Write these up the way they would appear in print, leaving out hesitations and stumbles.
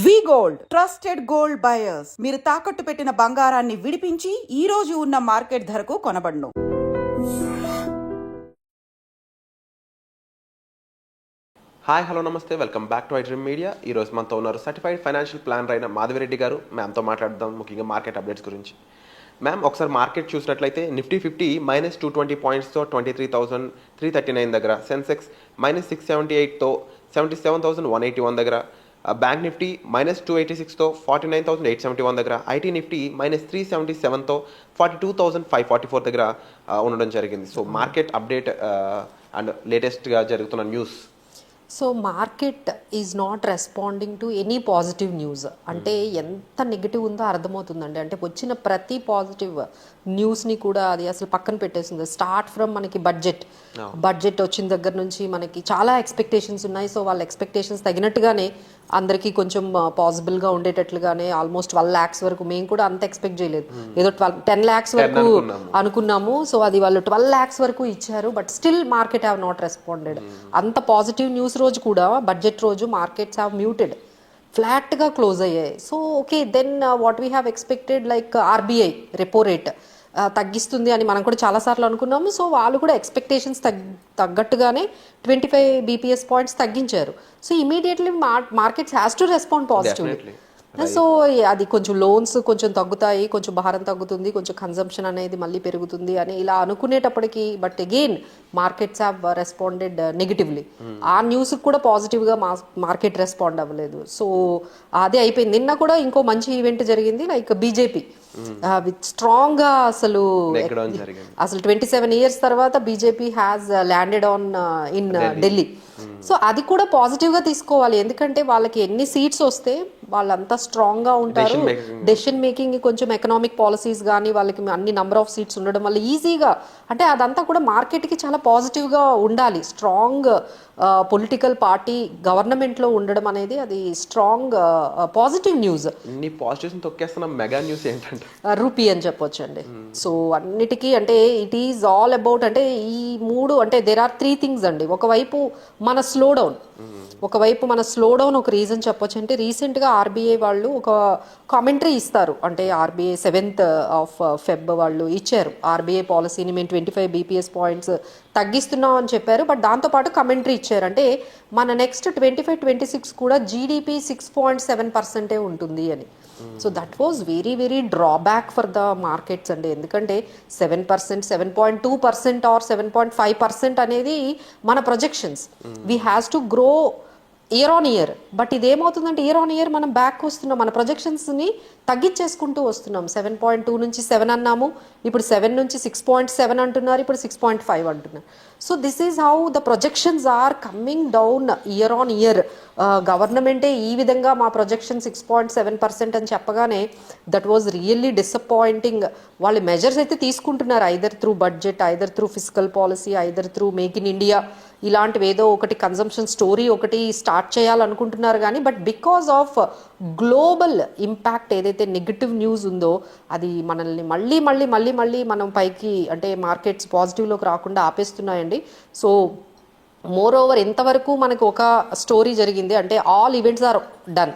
వి gold trusted gold buyers. మీరు తాకట్టు పెట్టిన బంగారాన్ని విడిపించి ఈ రోజు ఉన్న మార్కెట్ ధరకు కొనబడును. హాయ్ హలో నమస్తే, welcome back to iDream media. ఈ రోజు మనతో ఉన్నారు సర్టిఫైడ్ ఫైనాన్షియల్ ప్లానర్ అయిన మాధవిరెడ్డి గారు. మ్యామ్తో మాట్లాడదాం ముఖ్యంగా మార్కెట్ అప్డేట్స్ గురించి. మ్యామ్, ఒకసారి మార్కెట్ చూసినట్లయితే నిఫ్టీ 50 -220 పాయింట్స్తో 23,339 దగ్గర, సెన్సెక్స్ -678తో 77,181 దగ్గర, బ్యాంక్ నిఫ్టీ -286తో 49,871 దగ్గర, ఐటీ నిఫ్టీ -377తో 42,544 దగ్గర ఉండడం జరిగింది. సో మార్కెట్ అప్డేట్ అండ్ లేటెస్ట్గా జరుగుతున్న news. So market is not responding to any positive news. అంటే ఎంత నెగిటివ్ ఉందో అర్థమవుతుందండి. అంటే వచ్చిన ప్రతి పాజిటివ్ న్యూస్ని కూడా అది అసలు పక్కన పెట్టేస్తుంది. స్టార్ట్ ఫ్రమ్ మనకి బడ్జెట్ వచ్చిన దగ్గర నుంచి మనకి చాలా ఎక్స్పెక్టేషన్స్ ఉన్నాయి. సో వాళ్ళ ఎక్స్పెక్టేషన్స్ తగినట్టుగానే అందరికీ కొంచెం పాసిబుల్గా ఉండేటట్లుగానే ఆల్మోస్ట్ 12 lakhs వరకు, మేము కూడా అంత ఎక్స్పెక్ట్ చేయలేదు. ఏదో 10 lakhs వరకు అనుకున్నాము. సో అది వాళ్ళు 12 lakhs వరకు ఇచ్చారు. But still market have not responded. అంత పాజిటివ్ న్యూస్ రోజు కూడా, బడ్జెట్ రోజు మార్కెట్స్ హ్యావ్ మ్యూటెడ్, ఫ్లాట్గా క్లోజ్ అయ్యాయి. So okay, then what we have expected like RBI repo rate తగ్గిస్తుంది అని మనం కూడా చాలాసార్లు అనుకున్నాము. సో వాళ్ళు కూడా ఎక్స్పెక్టేషన్స్ తగ్గట్టుగానే 25 BPS పాయింట్స్ తగ్గించారు. So immediately markets has to respond positively. So అది కొంచెం లోన్స్ కొంచెం తగ్గుతాయి, కొంచెం భారం తగ్గుతుంది, కొంచెం కన్సంప్షన్ అనేది మళ్ళీ పెరుగుతుంది అని ఇలా అనుకునేటప్పటికి, but again markets have responded negatively. ఆ న్యూస్ కూడా పాజిటివ్గా మార్కెట్ రెస్పాండ్ అవ్వలేదు. సో అదే అయిపోయింది. నిన్న కూడా ఇంకో మంచి ఈవెంట్ జరిగింది, లైక్ బీజేపీ విత్ స్ట్రాంగ్ గా అసలు 27 years తర్వాత BJP has landed on in Delhi. So అది కూడా పాజిటివ్ గా తీసుకోవాలి. ఎందుకంటే వాళ్ళకి ఎన్ని సీట్స్ వస్తే వాళ్ళంతా స్ట్రాంగ్ గా ఉంటారు. డెసిషన్ మేకింగ్ కొంచెం ఎకనామిక్ పాలసీస్ కానీ వాళ్ళకి అన్ని నంబర్ ఆఫ్ సీట్స్ ఉండడం వల్ల ఈజీగా, అంటే అదంతా కూడా మార్కెట్ కి చాలా పాజిటివ్ గా ఉండాలి. స్ట్రాంగ్ పొలిటికల్ పార్టీ గవర్నమెంట్ లో ఉండడం అనేది అది strong positive news. Mega news ఏంటంటే రూపీ అని చెప్పొచ్చు అండి. సో అన్నిటికీ అంటే ఇట్ ఈజ్ ఆల్ అబౌట్, అంటే ఈ మూడు, అంటే దేర్ ఆర్ 3 things అండి. ఒకవైపు మన స్లో డౌన్ ఒక రీజన్ చెప్పొచ్చు. అంటే రీసెంట్గా ఆర్బీఐ వాళ్ళు ఒక కామెంటరీ ఇస్తారు. అంటే ఆర్బీఐ 7th of Feb వాళ్ళు ఇచ్చారు ఆర్బీఐ పాలసీని మేము 25 BPS పాయింట్స్ తగ్గిస్తున్నాం అని చెప్పారు. బట్ దాంతోపాటు కమెంటరీ ఇచ్చారు, అంటే మన నెక్స్ట్ 25-26 కూడా జీడిపి 6.7% ఉంటుంది అని. So that was very very drawback for the markets అండి. ఎందుకంటే 7%, 7.2% ఆర్ 7.5% అనేది మన projections. We has to grow year on year. But ఇదేమవుతుందంటే ఇయర్ ఆన్ ఇయర్ మనం బ్యాక్ వస్తున్నాం, మన ప్రొజెక్షన్స్ని తగ్గించేసుకుంటూ వస్తున్నాం. 7.2 నుంచి 7 అన్నాము, ఇప్పుడు 7 నుంచి 6.7 అంటున్నారు, ఇప్పుడు 6.5 అంటున్నారు. So this is how the projections are coming down year on year. గవర్నమెంటే ఈ విధంగా మా ప్రొజెక్షన్ 6.7% అని చెప్పగానే దట్ వాజ్ రియల్లీ డిసప్పాయింటింగ్. వాళ్ళు మెజర్స్ అయితే తీసుకుంటున్నారు, either through budget, either through physical policy, either through make in India, ఇలాంటివి ఏదో ఒకటి కన్సంప్షన్ స్టోరీ ఒకటి స్టార్ట్ చేయాలనుకుంటున్నారు. కానీ but because of global impact ఏదైతే నెగిటివ్ న్యూస్ ఉందో అది మనల్ని మళ్ళీ మనం పైకి, అంటే మార్కెట్స్ పాజిటివ్లోకి రాకుండా ఆపేస్తున్నాయండి. సో మోర్ ఓవర్ ఎంతవరకు మనకు ఒక స్టోరీ జరిగింది అంటే ఆల్ ఈవెంట్స్ ఆర్ డన్.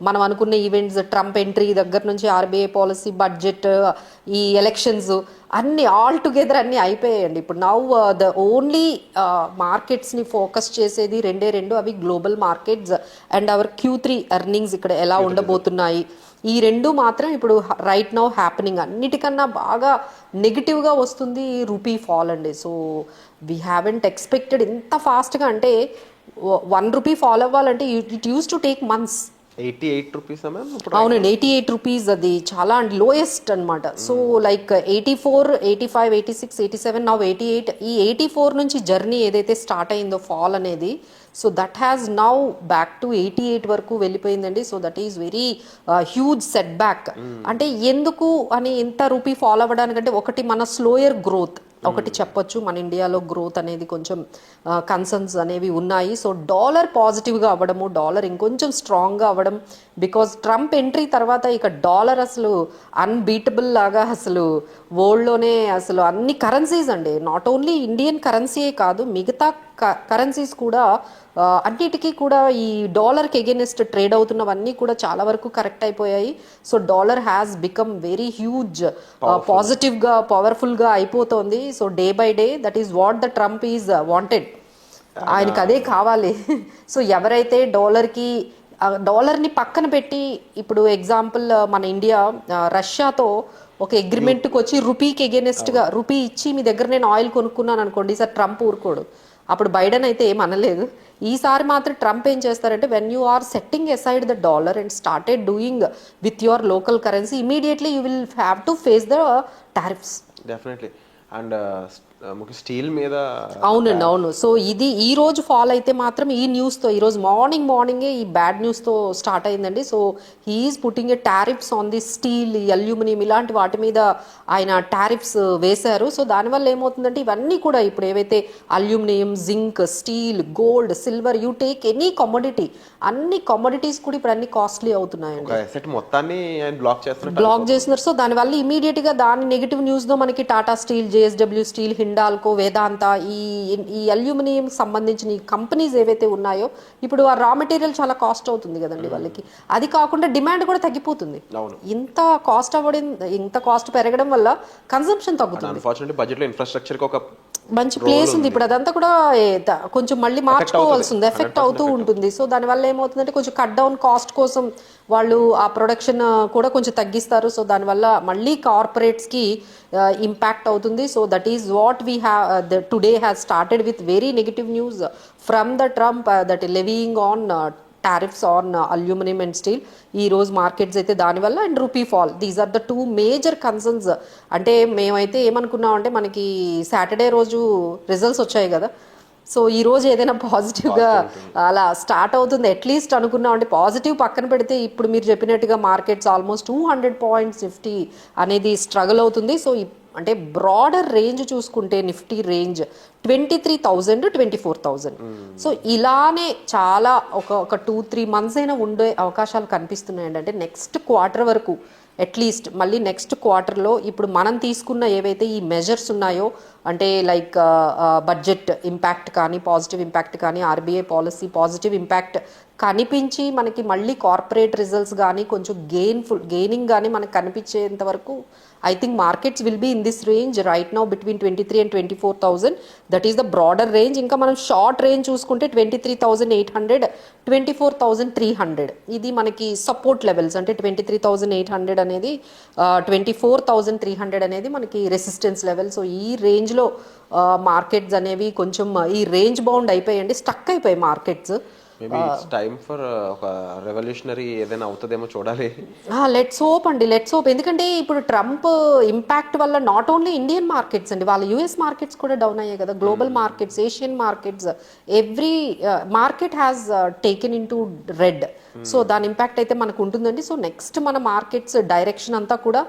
మనం అనుకున్న ఈవెంట్స్, ట్రంప్ ఎంట్రీ దగ్గర నుంచి ఆర్బీఐ పాలసీ, బడ్జెట్, ఈ ఎలక్షన్స్ అన్ని ఆల్ టుగెదర్ అన్ని అయిపోయాయండి. ఇప్పుడు నౌ ద ఓన్లీ మార్కెట్స్ని ఫోకస్ చేసేది రెండు, అవి global markets and hour Q3 earnings ఇక్కడ ఎలా ఉండబోతున్నాయి. ఈ రెండు మాత్రం ఇప్పుడు రైట్ నౌ హ్యాపెనింగ్. అన్నిటికన్నా బాగా నెగిటివ్గా వస్తుంది రూపీ ఫాల్ అండి. సో వీ హ్యావెంట్ ఎక్స్పెక్టెడ్ ఇంత ఫాస్ట్గా. అంటే 1 రూపీ ఫాల్ అవ్వాలంటే it use to take months. 88 rupees అవునండి, 88 రూపీస్ అది చాలా లోయెస్ట్ అనమాట. So like 84, 85, 86, 87, now 88. ఈ 84 నుంచి జర్నీ ఏదైతే స్టార్ట్ అయిందో ఫాల్ అనేది, so that has now back to 88 వరకు వెళ్ళిపోయిందండి. So that is very huge setback. అంటే ఎందుకు అని ఇంత రూపీ ఫాల్ అవ్వడానికంటే ఒకటి మన స్లోయర్ గ్రోత్ ఒకటి చెప్పొచ్చు. మన ఇండియాలో గ్రోత్ అనేది కొంచెం కన్సర్న్స్ అనేవి ఉన్నాయి. సో డాలర్ పాజిటివ్గా అవ్వడము, డాలర్ ఇంకొంచెం స్ట్రాంగ్గా అవ్వడం, బికాజ్ ట్రంప్ ఎంట్రీ తర్వాత ఇక డాలర్ అసలు అన్బీటబుల్ లాగా అసలు వరల్డ్లోనే అసలు అన్ని కరెన్సీస్ అండి, నాట్ ఓన్లీ ఇండియన్ కరెన్సీయే కాదు మిగతా కరెన్సీస్ కూడా అన్నిటికీ కూడా ఈ డాలర్కి ఎగెనిస్ట్ ట్రేడ్ అవుతున్నవన్నీ కూడా చాలా వరకు కరెక్ట్ అయిపోయాయి. So dollar has become very huge పాజిటివ్గా పవర్ఫుల్గా అయిపోతుంది. So day by day that is what the Trump is wanted. ఆయనకు అదే కావాలి. సో ఎవరైతే డాలర్ని పక్కన పెట్టి, ఇప్పుడు ఎగ్జాంపుల్ మన ఇండియా రష్యాతో ఒక అగ్రిమెంట్కి వచ్చి రూపీకి ఎగెనిస్ట్గా రూపీ ఇచ్చి మీ దగ్గర నేను ఆయిల్ కొనుక్కున్నాను అనుకోండి, ఈసారి ట్రంప్ ఊరుకోడు. అప్పుడు బైడెన్ అయితే ఏం అనలేదు. ఈసారి మాత్రం ట్రంప్ ఏం చేస్తారంటే, when you are setting aside the dollar and started doing with your local currency, immediately you will have to face the tariffs. Definitely. And steel మీద అవునండి, అవును. సో ఇది ఈ రోజు ఫాల్ అయితే మాత్రం ఈ న్యూస్తో, ఈరోజు మార్నింగే ఈ బ్యాడ్ న్యూస్తో స్టార్ట్ అయిందండి. So he is putting a tariffs on the steel, aluminium ఇలాంటి వాటి మీద ఆయన టారిఫ్స్ వేశారు. సో దానివల్ల ఏమవుతుందంటే, ఇవన్నీ కూడా ఇప్పుడు ఏవైతే aluminium, zinc, steel, gold, silver, you take any commodity, అన్ని కమోడిటీస్ కూడా ఇప్పుడు అన్ని కాస్ట్లీ అవుతున్నాయండి. మొత్తాన్ని బ్లాక్ చేస్తున్నారు. సో దానివల్ల ఇమీడియట్ గా దాని నెగిటివ్ న్యూస్ తో మనకి Tata Steel, JSW Steel, Hindalco, Vedanta, ఈ అల్యూమినియం సంబంధించిన ఈ కంపెనీస్ ఏవైతే ఉన్నాయో, ఇప్పుడు ఆ రా మెటీరియల్ చాలా కాస్ట్ అవుతుంది కదండి వాళ్ళకి. అది కాకుండా డిమాండ్ కూడా తగ్గిపోతుంది. ఇంత కాస్ట్ పెరగడం వల్ల కన్సంప్షన్ తగ్గుతుంది. బడ్జెట్ లో ఇన్ఫ్రాస్ట్రక్చర్ కి ఒక మంచి ప్లేస్ ఉంది. ఇప్పుడు అదంతా కూడా కొంచెం మళ్ళీ మార్చుకోవాల్సి ఉంది, ఎఫెక్ట్ అవుతూ ఉంటుంది. సో దానివల్ల ఏమవుతుందంటే, కొంచెం కట్ డౌన్ కాస్ట్ కోసం వాళ్ళు ఆ ప్రొడక్షన్ కూడా కొంచెం తగ్గిస్తారు. సో దానివల్ల మళ్ళీ కార్పొరేట్స్కి ఇంపాక్ట్ అవుతుంది. So that is what we have today has started with very negative news from the Trump that levying on tariffs on aluminium and steel. ఈ రోజు మార్కెట్స్ అయితే దానివల్ల, and rupee fall, these are the two major concerns. అంటే మేమైతే ఏమనుకున్నాం అంటే, మనకి Saturday రోజు రిజల్ట్స్ వచ్చాయి కదా, సో ఈ రోజు ఏదైనా పాజిటివ్గా అలా స్టార్ట్ అవుతుంది అట్లీస్ట్ అనుకున్నాం. అంటే పాజిటివ్ పక్కన పెడితే, ఇప్పుడు మీరు చెప్పినట్టుగా మార్కెట్స్ ఆల్మోస్ట్ 200 పాయింట్స్ నిఫ్టీ అనేది స్ట్రగుల్ అవుతుంది. సో అంటే బ్రాడర్ రేంజ్ చూసుకుంటే నిఫ్టీ రేంజ్ 23,000 to 24,000. సో ఇలానే చాలా ఒక 2-3 months అయినా ఉండే అవకాశాలు కనిపిస్తున్నాయండి. అంటే నెక్స్ట్ క్వార్టర్ వరకు అట్లీస్ట్, మళ్ళీ నెక్స్ట్ క్వార్టర్లో ఇప్పుడు మనం తీసుకున్న ఏవైతే ఈ మెజర్స్ ఉన్నాయో, అంటే లైక్ బడ్జెట్ ఇంపాక్ట్ కానీ, పాజిటివ్ ఇంపాక్ట్ కానీ, ఆర్బీఐ పాలసీ పాజిటివ్ ఇంపాక్ట్ కనిపించి మనకి మళ్ళీ కార్పొరేట్ రిజల్ట్స్ కానీ కొంచెం గెయినింగ్ కానీ మనకు కనిపించేంత వరకు I think markets will be in this range right now between 23 and 24,000. That is the broader range. ఇంకా మనం షార్ట్ రేంజ్ చూసుకుంటే 23,800, 24,300 ఇది మనకి సపోర్ట్ లెవెల్స్. అంటే 23,800 అనేది 24,300 అనేది మనకి రెసిస్టెన్స్ లెవెల్. సో ఈ రేంజ్లో మార్కెట్స్ అనేవి కొంచెం ఈ రేంజ్ బౌండ్ అయిపోయాయండి, స్టక్ అయిపోయాయి markets. Maybe it's time for ఒక రెవల్యూషనరీ ఏదైనా అవుతుందేమో చూడాలి. లెట్స్ హోప్ అండి, లెట్స్ హోప్. ఎందుకంటే ఇప్పుడు ట్రంప్ ఇంపాక్ట్ వల్ల నాట్ ఓన్లీ ఇండియన్ మార్కెట్స్ అండి, వాళ్ళ యూఎస్ మార్కెట్స్ కూడా డౌన్ అయ్యాయి కదా, global markets, Asian markets, every market has taken in to red. So దాని ఇంపాక్ట్ అయితే మనకు ఉంటుందండి. సో నెక్స్ట్ మన మార్కెట్స్ డైరెక్షన్ అంతా కూడా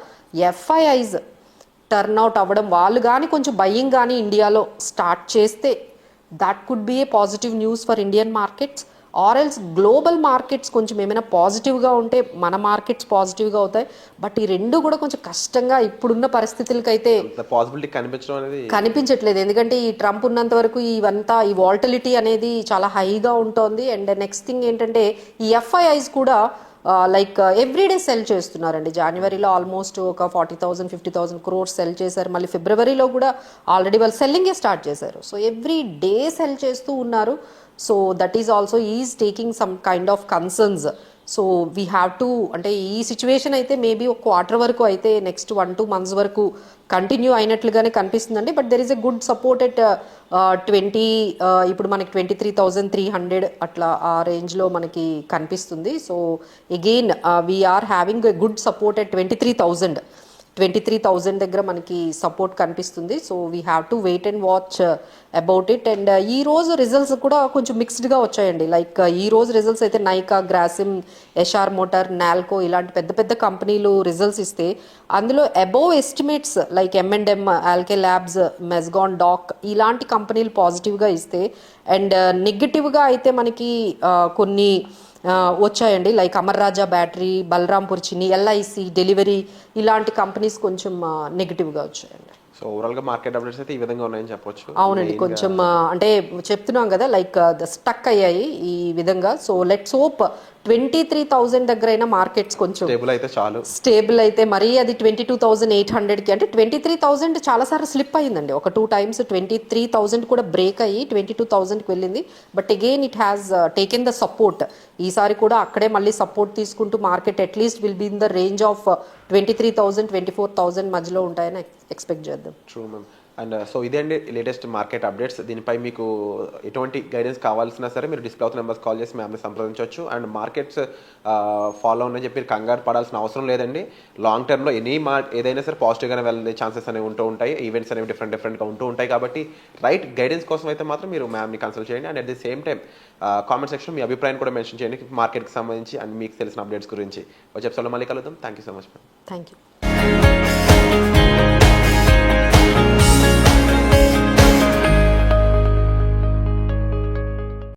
ఎఫ్ఐఐస్ టర్న్అవుట్ అవ్వడం, వాళ్ళు కానీ కొంచెం బయ్యింగ్ కానీ ఇండియాలో స్టార్ట్ చేస్తే, that could be a positive news for Indian markets. Or else global markets కొంచెం ఏమైనా పాజిటివ్గా ఉంటే మన మార్కెట్స్ పాజిటివ్గా అవుతాయి. బట్ ఈ రెండు కూడా కొంచెం కష్టంగా ఇప్పుడున్న పరిస్థితులకైతే పాసిబిలిటీ కనిపించట్లేదు. ఎందుకంటే ఈ ట్రంప్ ఉన్నంత వరకు ఇవంతా ఈ వాల్టిలిటీ అనేది చాలా హైగా ఉంటుంది. అండ్ నెక్స్ట్ థింగ్ ఏంటంటే, ఈ ఎఫ్ఐఐస్ కూడా లైక్ ఎవ్రీడే సెల్ చేస్తున్నారండి. జనవరిలో ఆల్మోస్ట్ ఒక 40,000 50,000 crores సెల్ చేశారు. మళ్ళీ ఫిబ్రవరిలో కూడా ఆల్రెడీ వాళ్ళు సెల్లింగే స్టార్ట్ చేశారు. సో ఎవ్రీ డే సెల్ చేస్తూ ఉన్నారు. So that is also is taking some kind of concerns. So we have to, అంటే ఈ సిచ్యువేషన్ అయితే మేబీ ఒక క్వార్టర్ వరకు అయితే నెక్స్ట్ 1-2 months వరకు కంటిన్యూ అయినట్లుగానే కనిపిస్తుందండి. But there is a good support at 20, ఇప్పుడు మనకి 23,300 అట్లా ఆ రేంజ్లో మనకి కనిపిస్తుంది. So again we are having a good support at 23,000 దగ్గర మనకి సపోర్ట్ కనిపిస్తుంది. So we have to wait and watch about it. And ఈ రోజు రిజల్ట్స్ కూడా కొంచెం మిక్స్డ్గా వచ్చాయండి. లైక్ ఈ రోజు రిజల్ట్స్ అయితే నైకా, గ్రాసిమ్, ఎస్ఆర్ మోటార్, నాల్కో ఇలాంటి పెద్ద పెద్ద కంపెనీలు రిజల్ట్స్ ఇస్తే, అందులో అబోవ్ ఎస్టిమేట్స్ లైక్ M&M, ఆల్కే ల్యాబ్స్, మెస్గాన్, డాక్ ఇలాంటి కంపెనీలు పాజిటివ్గా ఇస్తే, అండ్ నెగిటివ్గా అయితే మనకి కొన్ని వచ్చాయండి. లైక్ అమర్ రాజా బ్యాటరీ, బలరాంపూర్ చిన్ని, LIC, డెలివరీ ఇలాంటి కంపెనీస్ కొంచెం నెగిటివ్గా వచ్చాయండి. సో ఓవరాల్గా మార్కెట్ అప్డేట్స్ అయితే ఈ విధంగా ఉన్నాయని చెప్పొచ్చు. అవునండి, కొంచెం అంటే చెప్తున్నాం కదా, లైక్ స్టక్ అయ్యాయి ఈ విధంగా. సో లెట్స్ హోప్ 23,000 దగ్గర అయినా మార్కెట్స్ కొంచెం టేబుల్ అయితే చాలు. స్టేబుల్ అయితే, మరీ అది 22,800కి అంటే 23,000 చాలాసార్లు స్లిప్ అయ్యిందండి. ఒక 2 times 23,000 కూడా బ్రేక్ అయ్యి 22,000కి వెళ్ళింది. But again it has taken the support. ఈసారి కూడా అక్కడే మళ్ళీ సపోర్ట్ తీసుకుంటూ market at least will be in the range of 23,000 24,000 మధ్యలో ఉంటాయని ఎక్స్పెక్ట్ చేద్దాం. True ma'am. అండ్ సో ఇదే అండి లేటెస్ట్ మార్కెట్ అప్డేట్స్. దీనిపై మీకు ఎటువంటి గైడెన్స్ కావాల్సినా సరే మీరు డిస్ప్లే అవుతున్న నెంబర్స్ కాల్ చేసి మ్యామ్ని సంప్రదించవచ్చు. అండ్ మార్కెట్స్ ఫాలో అని చెప్పి కంగారు పడాల్సిన అవసరం లేదండి. లాంగ్ టర్మ్లో ఏదైనా సరే పాజిటివ్గానే వెళ్ళే ఛాన్సెస్ అనేవి ఉంటూ ఉంటాయి. ఈవెంట్స్ అనేవి డిఫరెంట్గా ఉంటూ ఉంటాయి. కాబట్టి రైట్ గైడెన్స్ కోసం అయితే మాత్రం మీరు మ్యామ్ని కన్సల్ట్ చేయండి. And at the same time comment section మీ అభిప్రాయం కూడా మెన్షన్ చేయండి మార్కెట్కి సంబంధించి అండ్ మీకు తెలిసిన అప్డేట్స్ గురించి. వచ్చే ఎపిసోడ్లో మళ్ళీ కలుద్దాం. Thank you so much ma'am. Thank you.